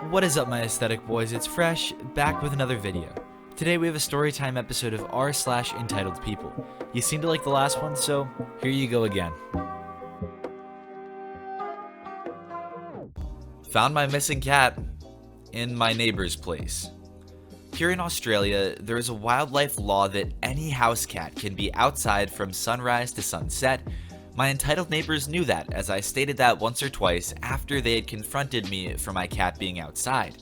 What is up, my aesthetic boys? It's Fresh, back with another video. Today we have a storytime episode of r/Entitled People. You seem to like the last one, so here you go again. Found my missing cat in my neighbor's place. Here in Australia, there is a wildlife law that any house cat can be outside from sunrise to sunset. My entitled neighbors knew that, as I stated that once or twice after they had confronted me for my cat being outside.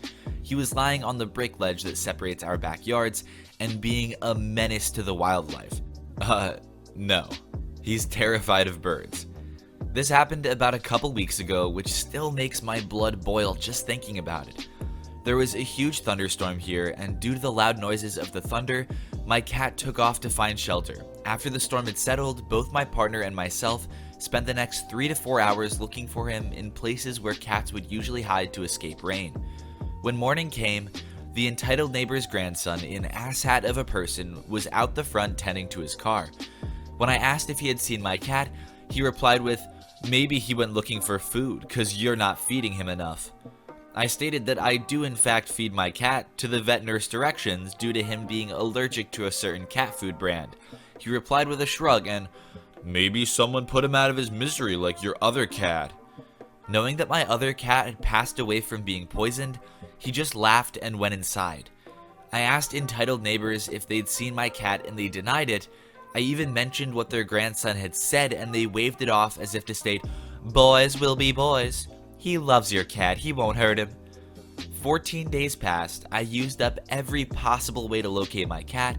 He was lying on the brick ledge that separates our backyards and being a menace to the wildlife. No. He's terrified of birds. This happened about a couple weeks ago, which still makes my blood boil just thinking about it. There was a huge thunderstorm here, and due to the loud noises of the thunder, my cat took off to find shelter. After the storm had settled, both my partner and myself spent the next 3 to 4 hours looking for him in places where cats would usually hide to escape rain. When morning came, the entitled neighbor's grandson, in asshat of a person, was out the front tending to his car. When I asked if he had seen my cat, he replied with, "Maybe he went looking for food, 'cause you're not feeding him enough." I stated that I do in fact feed my cat to the vet nurse directions due to him being allergic to a certain cat food brand. He replied with a shrug and, "Maybe someone put him out of his misery like your other cat." Knowing that my other cat had passed away from being poisoned, he just laughed and went inside. I asked entitled neighbors if they'd seen my cat and they denied it. I even mentioned what their grandson had said and they waved it off as if to state, "Boys will be boys. He loves your cat, he won't hurt him." 14 days passed. I used up every possible way to locate my cat,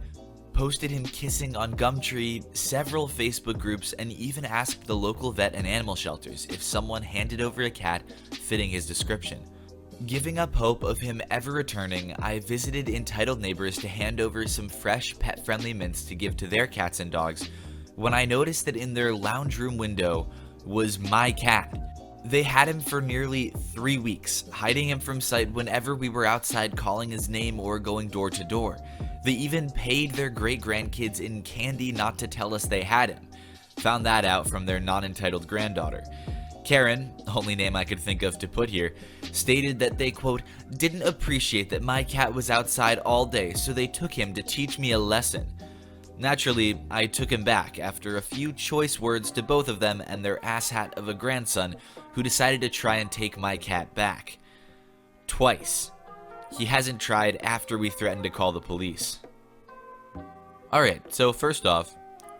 posted him kissing on Gumtree, several Facebook groups, and even asked the local vet and animal shelters if someone handed over a cat fitting his description. Giving up hope of him ever returning, I visited entitled neighbors to hand over some fresh pet-friendly mints to give to their cats and dogs when I noticed that in their lounge room window was my cat. They had him for nearly 3 weeks, hiding him from sight whenever we were outside calling his name or going door to door. They even paid their great-grandkids in candy not to tell us they had him. Found that out from their non-entitled granddaughter. Karen, only name I could think of to put here, stated that they, quote, "didn't appreciate that my cat was outside all day, so they took him to teach me a lesson." Naturally, I took him back after a few choice words to both of them and their asshat of a grandson who decided to try and take my cat back. Twice. He hasn't tried after we threatened to call the police. Alright, so first off,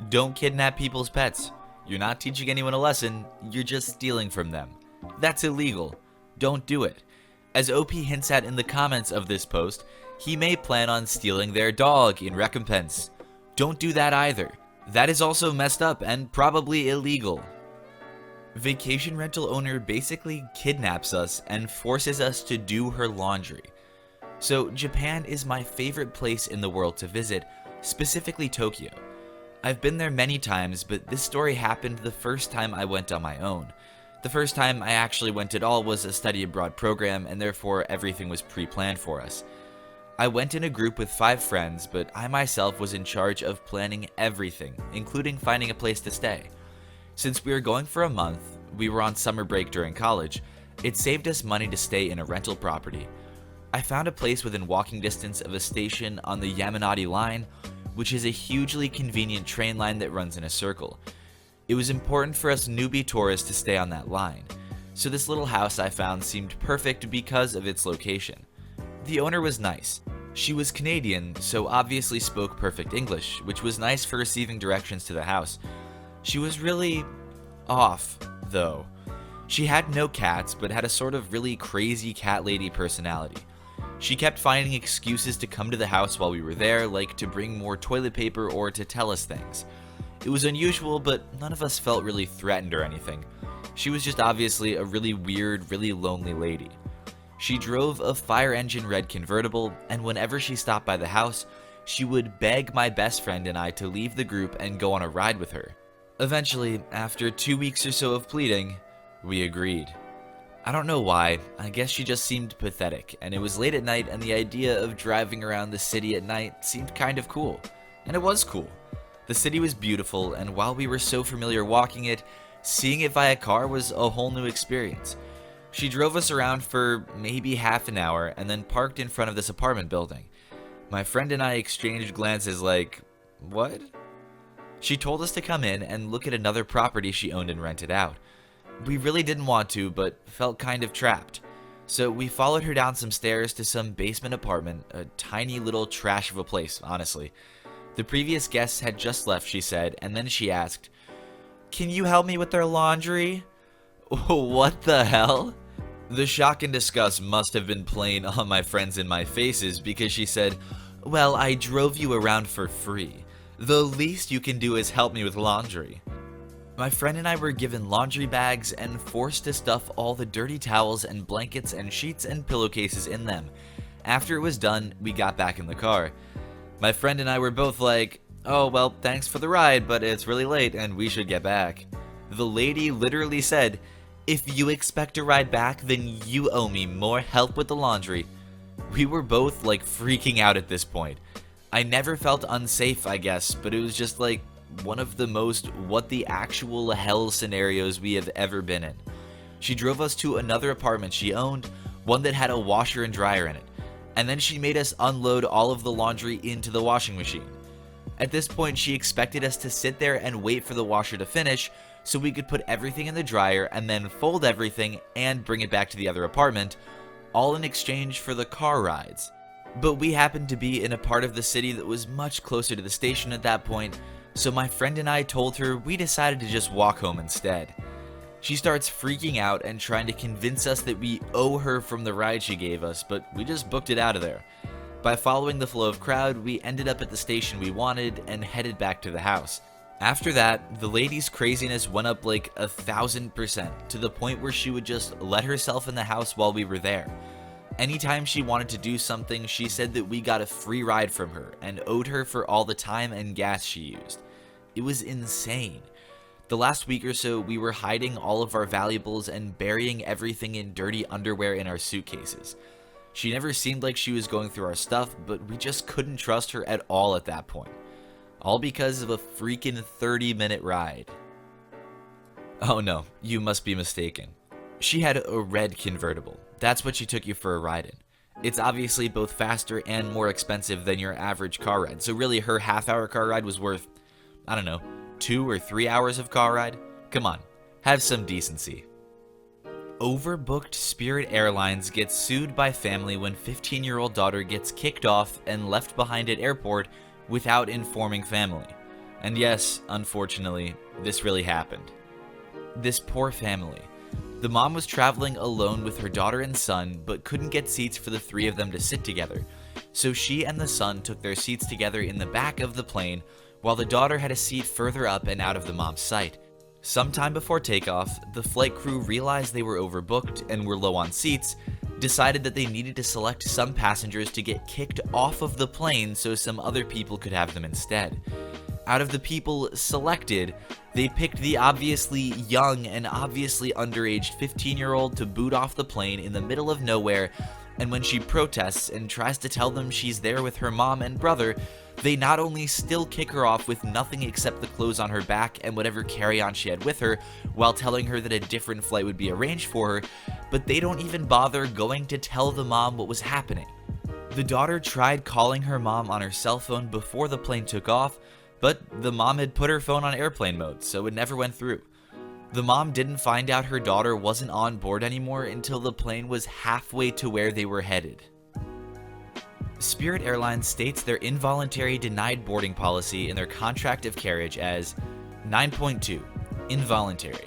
don't kidnap people's pets. You're not teaching anyone a lesson, you're just stealing from them. That's illegal. Don't do it. As OP hints at in the comments of this post, he may plan on stealing their dog in recompense. Don't do that either. That is also messed up and probably illegal. Vacation rental owner basically kidnaps us and forces us to do her laundry. So Japan is my favorite place in the world to visit, specifically Tokyo. I've been there many times, but this story happened the first time I went on my own. The first time I actually went at all was a study abroad program, and therefore everything was pre-planned for us. I went in a group with 5 friends, but I myself was in charge of planning everything, including finding a place to stay. Since we were going for a month, we were on summer break during college, it saved us money to stay in a rental property. I found a place within walking distance of a station on the Yamanote line, which is a hugely convenient train line that runs in a circle. It was important for us newbie tourists to stay on that line, so this little house I found seemed perfect because of its location. The owner was nice. She was Canadian, so obviously spoke perfect English, which was nice for receiving directions to the house. She was really off, though. She had no cats, but had a sort of really crazy cat lady personality. She kept finding excuses to come to the house while we were there, like to bring more toilet paper or to tell us things. It was unusual, but none of us felt really threatened or anything. She was just obviously a really weird, really lonely lady. She drove a fire engine red convertible, and whenever she stopped by the house, she would beg my best friend and I to leave the group and go on a ride with her. Eventually, after 2 weeks or so of pleading, we agreed. I don't know why, I guess she just seemed pathetic, and it was late at night and the idea of driving around the city at night seemed kind of cool. And it was cool. The city was beautiful, and while we were so familiar walking it, seeing it via car was a whole new experience. She drove us around for maybe half an hour and then parked in front of this apartment building. My friend and I exchanged glances like, what? She told us to come in and look at another property she owned and rented out. We really didn't want to, but felt kind of trapped. So we followed her down some stairs to some basement apartment, a tiny little trash of a place, honestly. The previous guests had just left, she said, and then she asked, "Can you help me with their laundry?" What the hell? The shock and disgust must have been plain on my friends and my faces because she said, "Well, I drove you around for free. The least you can do is help me with laundry." My friend and I were given laundry bags and forced to stuff all the dirty towels and blankets and sheets and pillowcases in them. After it was done, we got back in the car. My friend and I were both like, "Oh, well, thanks for the ride, but it's really late and we should get back." The lady literally said, "If you expect a ride back, then you owe me more help with the laundry." We were both like freaking out at this point. I never felt unsafe, I guess, but it was just like one of the most what the actual hell scenarios we have ever been in. She drove us to another apartment she owned, one that had a washer and dryer in it, and then she made us unload all of the laundry into the washing machine. At this point, she expected us to sit there and wait for the washer to finish so we could put everything in the dryer and then fold everything and bring it back to the other apartment, all in exchange for the car rides. But we happened to be in a part of the city that was much closer to the station at that point, so my friend and I told her we decided to just walk home instead. She starts freaking out and trying to convince us that we owe her from the ride she gave us, but we just booked it out of there. By following the flow of crowd, we ended up at the station we wanted and headed back to the house. After that, the lady's craziness went up like 1,000% to the point where she would just let herself in the house while we were there. Anytime she wanted to do something, she said that we got a free ride from her and owed her for all the time and gas she used. It was insane. The last week or so, we were hiding all of our valuables and burying everything in dirty underwear in our suitcases. She never seemed like she was going through our stuff, but we just couldn't trust her at all at that point. All because of a freaking 30-minute ride. Oh no, you must be mistaken. She had a red convertible. That's what she took you for a ride in. It's obviously both faster and more expensive than your average car ride, so really her half-hour car ride was worth, I don't know, 2 or 3 hours of car ride? Come on, have some decency. Overbooked Spirit Airlines gets sued by family when 15-year-old daughter gets kicked off and left behind at airport without informing family. And yes, unfortunately, this really happened. This poor family. The mom was traveling alone with her daughter and son, but couldn't get seats for the three of them to sit together. So she and the son took their seats together in the back of the plane, while the daughter had a seat further up and out of the mom's sight. Sometime before takeoff, the flight crew realized they were overbooked and were low on seats, decided that they needed to select some passengers to get kicked off of the plane so some other people could have them instead. Out of the people selected, they picked the obviously young and obviously underage 15-year-old to boot off the plane in the middle of nowhere, and when she protests and tries to tell them she's there with her mom and brother, they not only still kick her off with nothing except the clothes on her back and whatever carry-on she had with her, while telling her that a different flight would be arranged for her, but they don't even bother going to tell the mom what was happening. The daughter tried calling her mom on her cell phone before the plane took off, but the mom had put her phone on airplane mode, so it never went through. The mom didn't find out her daughter wasn't on board anymore until the plane was halfway to where they were headed. Spirit Airlines states their involuntary denied boarding policy in their contract of carriage as 9.2, involuntary.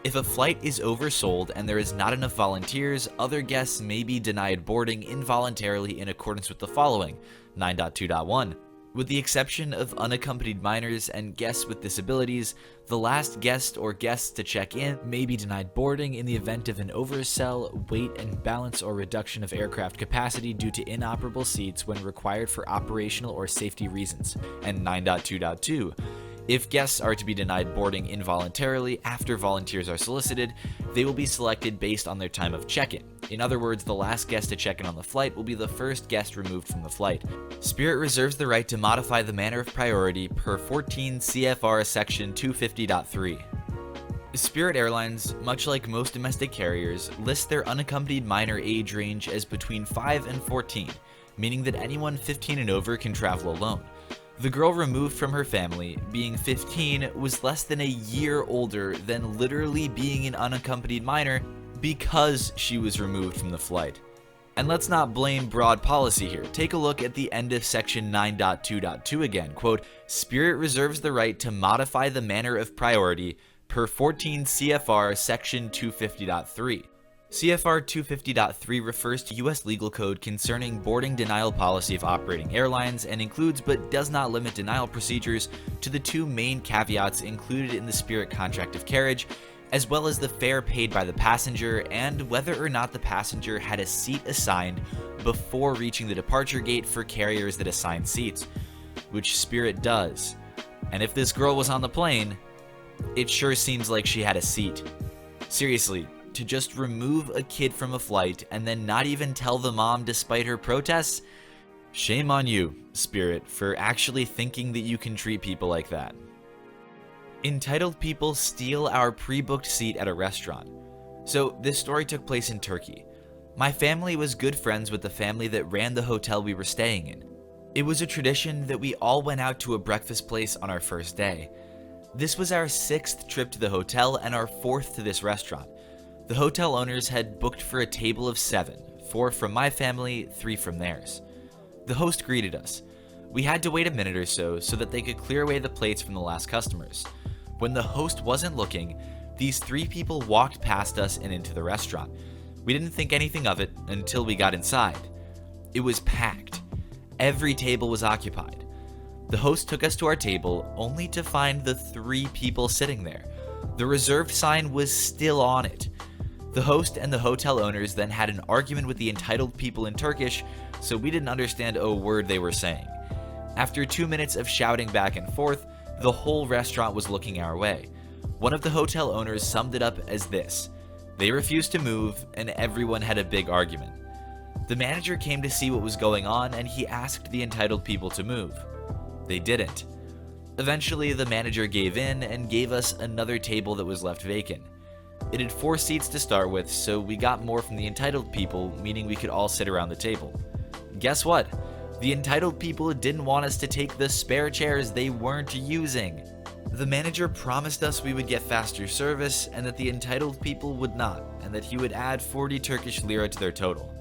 If a flight is oversold and there is not enough volunteers, other guests may be denied boarding involuntarily in accordance with the following, 9.2.1. With the exception of unaccompanied minors and guests with disabilities, the last guest or guests to check in may be denied boarding in the event of an oversell, weight and balance or reduction of aircraft capacity due to inoperable seats when required for operational or safety reasons. And 9.2.2. If guests are to be denied boarding involuntarily after volunteers are solicited, they will be selected based on their time of check-in. In other words, the last guest to check in on the flight will be the first guest removed from the flight. Spirit reserves the right to modify the manner of priority per 14 CFR section 250.3. Spirit Airlines, much like most domestic carriers, list their unaccompanied minor age range as between 5 and 14, meaning that anyone 15 and over can travel alone. The girl removed from her family, being 15, was less than a year older than literally being an unaccompanied minor because she was removed from the flight. And let's not blame broad policy here. Take a look at the end of section 9.2.2 again. Quote, Spirit reserves the right to modify the manner of priority per 14 CFR section 250.3. CFR 250.3 refers to U.S. legal code concerning boarding denial policy of operating airlines and includes but does not limit denial procedures to the two main caveats included in the Spirit contract of carriage, as well as the fare paid by the passenger and whether or not the passenger had a seat assigned before reaching the departure gate for carriers that assign seats, which Spirit does. And if this girl was on the plane, it sure seems like she had a seat. Seriously, to just remove a kid from a flight and then not even tell the mom despite her protests? Shame on you, Spirit, for actually thinking that you can treat people like that. Entitled people steal our pre-booked seat at a restaurant. So this story took place in Turkey. My family was good friends with the family that ran the hotel we were staying in. It was a tradition that we all went out to a breakfast place on our first day. This was our 6th trip to the hotel and our 4th to this restaurant. The hotel owners had booked for a table of 7, 4 from my family, 3 from theirs. The host greeted us. We had to wait a minute or so that they could clear away the plates from the last customers. When the host wasn't looking, these 3 people walked past us and into the restaurant. We didn't think anything of it until we got inside. It was packed. Every table was occupied. The host took us to our table only to find the 3 people sitting there. The reserved sign was still on it. The host and the hotel owners then had an argument with the entitled people in Turkish, so we didn't understand a word they were saying. After 2 minutes of shouting back and forth, the whole restaurant was looking our way. One of the hotel owners summed it up as this: they refused to move and everyone had a big argument. The manager came to see what was going on and he asked the entitled people to move. They didn't. Eventually, the manager gave in and gave us another table that was left vacant. It had 4 seats to start with, so we got more from the entitled people, meaning we could all sit around the table. Guess what? The entitled people didn't want us to take the spare chairs they weren't using. The manager promised us we would get faster service and that the entitled people would not, and that he would add 40 Turkish lira to their total.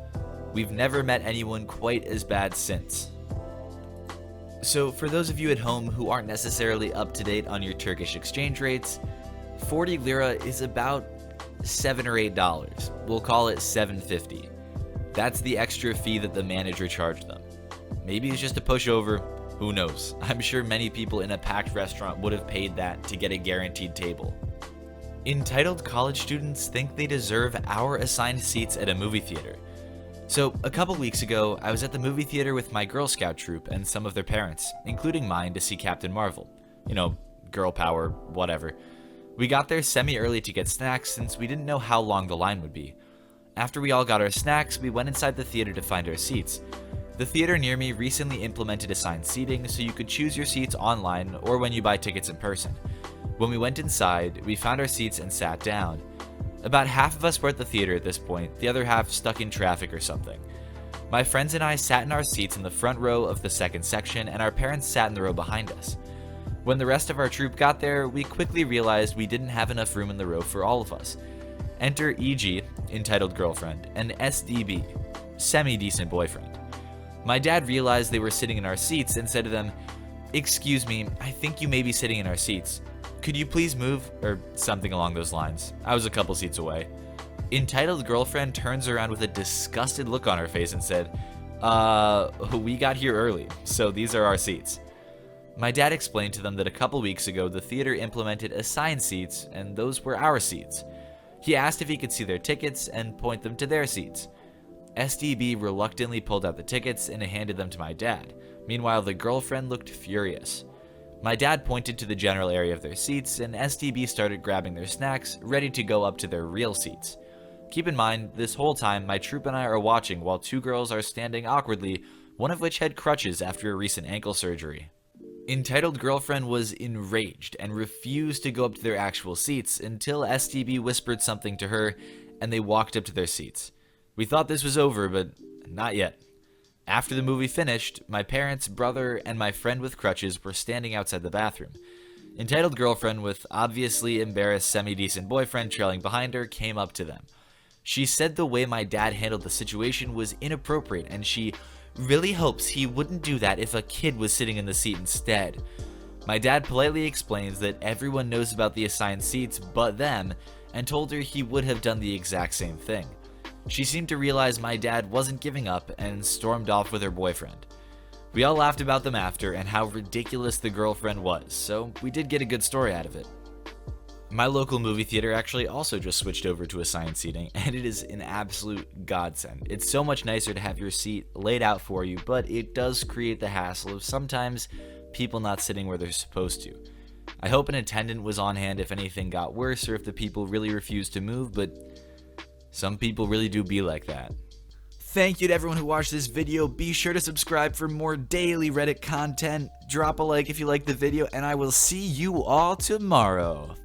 We've never met anyone quite as bad since. So for those of you at home who aren't necessarily up to date on your Turkish exchange rates, 40 lira is about $7 or $8. We'll call it $7.50. That's the extra fee that the manager charged them. Maybe it's just a pushover, who knows? I'm sure many people in a packed restaurant would have paid that to get a guaranteed table. Entitled college students think they deserve our assigned seats at a movie theater. So a couple weeks ago, I was at the movie theater with my Girl Scout troop and some of their parents, including mine, to see Captain Marvel. You know, girl power, whatever. We got there semi-early to get snacks since we didn't know how long the line would be. After we all got our snacks, we went inside the theater to find our seats. The theater near me recently implemented assigned seating so you could choose your seats online or when you buy tickets in person. When we went inside, we found our seats and sat down. About half of us were at the theater at this point, the other half stuck in traffic or something. My friends and I sat in our seats in the front row of the second section and our parents sat in the row behind us. When the rest of our troop got there, we quickly realized we didn't have enough room in the row for all of us. Enter EG, entitled girlfriend, and SDB, semi-decent boyfriend. My dad realized they were sitting in our seats and said to them, "Excuse me, I think you may be sitting in our seats. Could you please move?" Or something along those lines. I was a couple seats away. Entitled girlfriend turns around with a disgusted look on her face and said, we got here early, so these are our seats." My dad explained to them that a couple weeks ago the theater implemented assigned seats and those were our seats. He asked if he could see their tickets and point them to their seats. SDB reluctantly pulled out the tickets and handed them to my dad. Meanwhile, the girlfriend looked furious. My dad pointed to the general area of their seats and SDB started grabbing their snacks, ready to go up to their real seats. Keep in mind, this whole time my troop and I are watching while 2 girls are standing awkwardly, one of which had crutches after a recent ankle surgery. Entitled girlfriend was enraged and refused to go up to their actual seats until STB whispered something to her and they walked up to their seats. We thought this was over, but not yet. After the movie finished, my parents, brother, and my friend with crutches were standing outside the bathroom. Entitled girlfriend with obviously embarrassed semi-decent boyfriend trailing behind her came up to them. She said the way my dad handled the situation was inappropriate and she really hopes he wouldn't do that if a kid was sitting in the seat instead. My dad politely explains that everyone knows about the assigned seats but them and told her he would have done the exact same thing. She seemed to realize my dad wasn't giving up and stormed off with her boyfriend. We all laughed about them after and how ridiculous the girlfriend was, so we did get a good story out of it. My local movie theater actually also just switched over to assigned seating, and it is an absolute godsend. It's so much nicer to have your seat laid out for you, but it does create the hassle of sometimes people not sitting where they're supposed to. I hope an attendant was on hand if anything got worse or if the people really refused to move, but some people really do be like that. Thank you to everyone who watched this video. Be sure to subscribe for more daily Reddit content. Drop a like if you liked the video, and I will see you all tomorrow.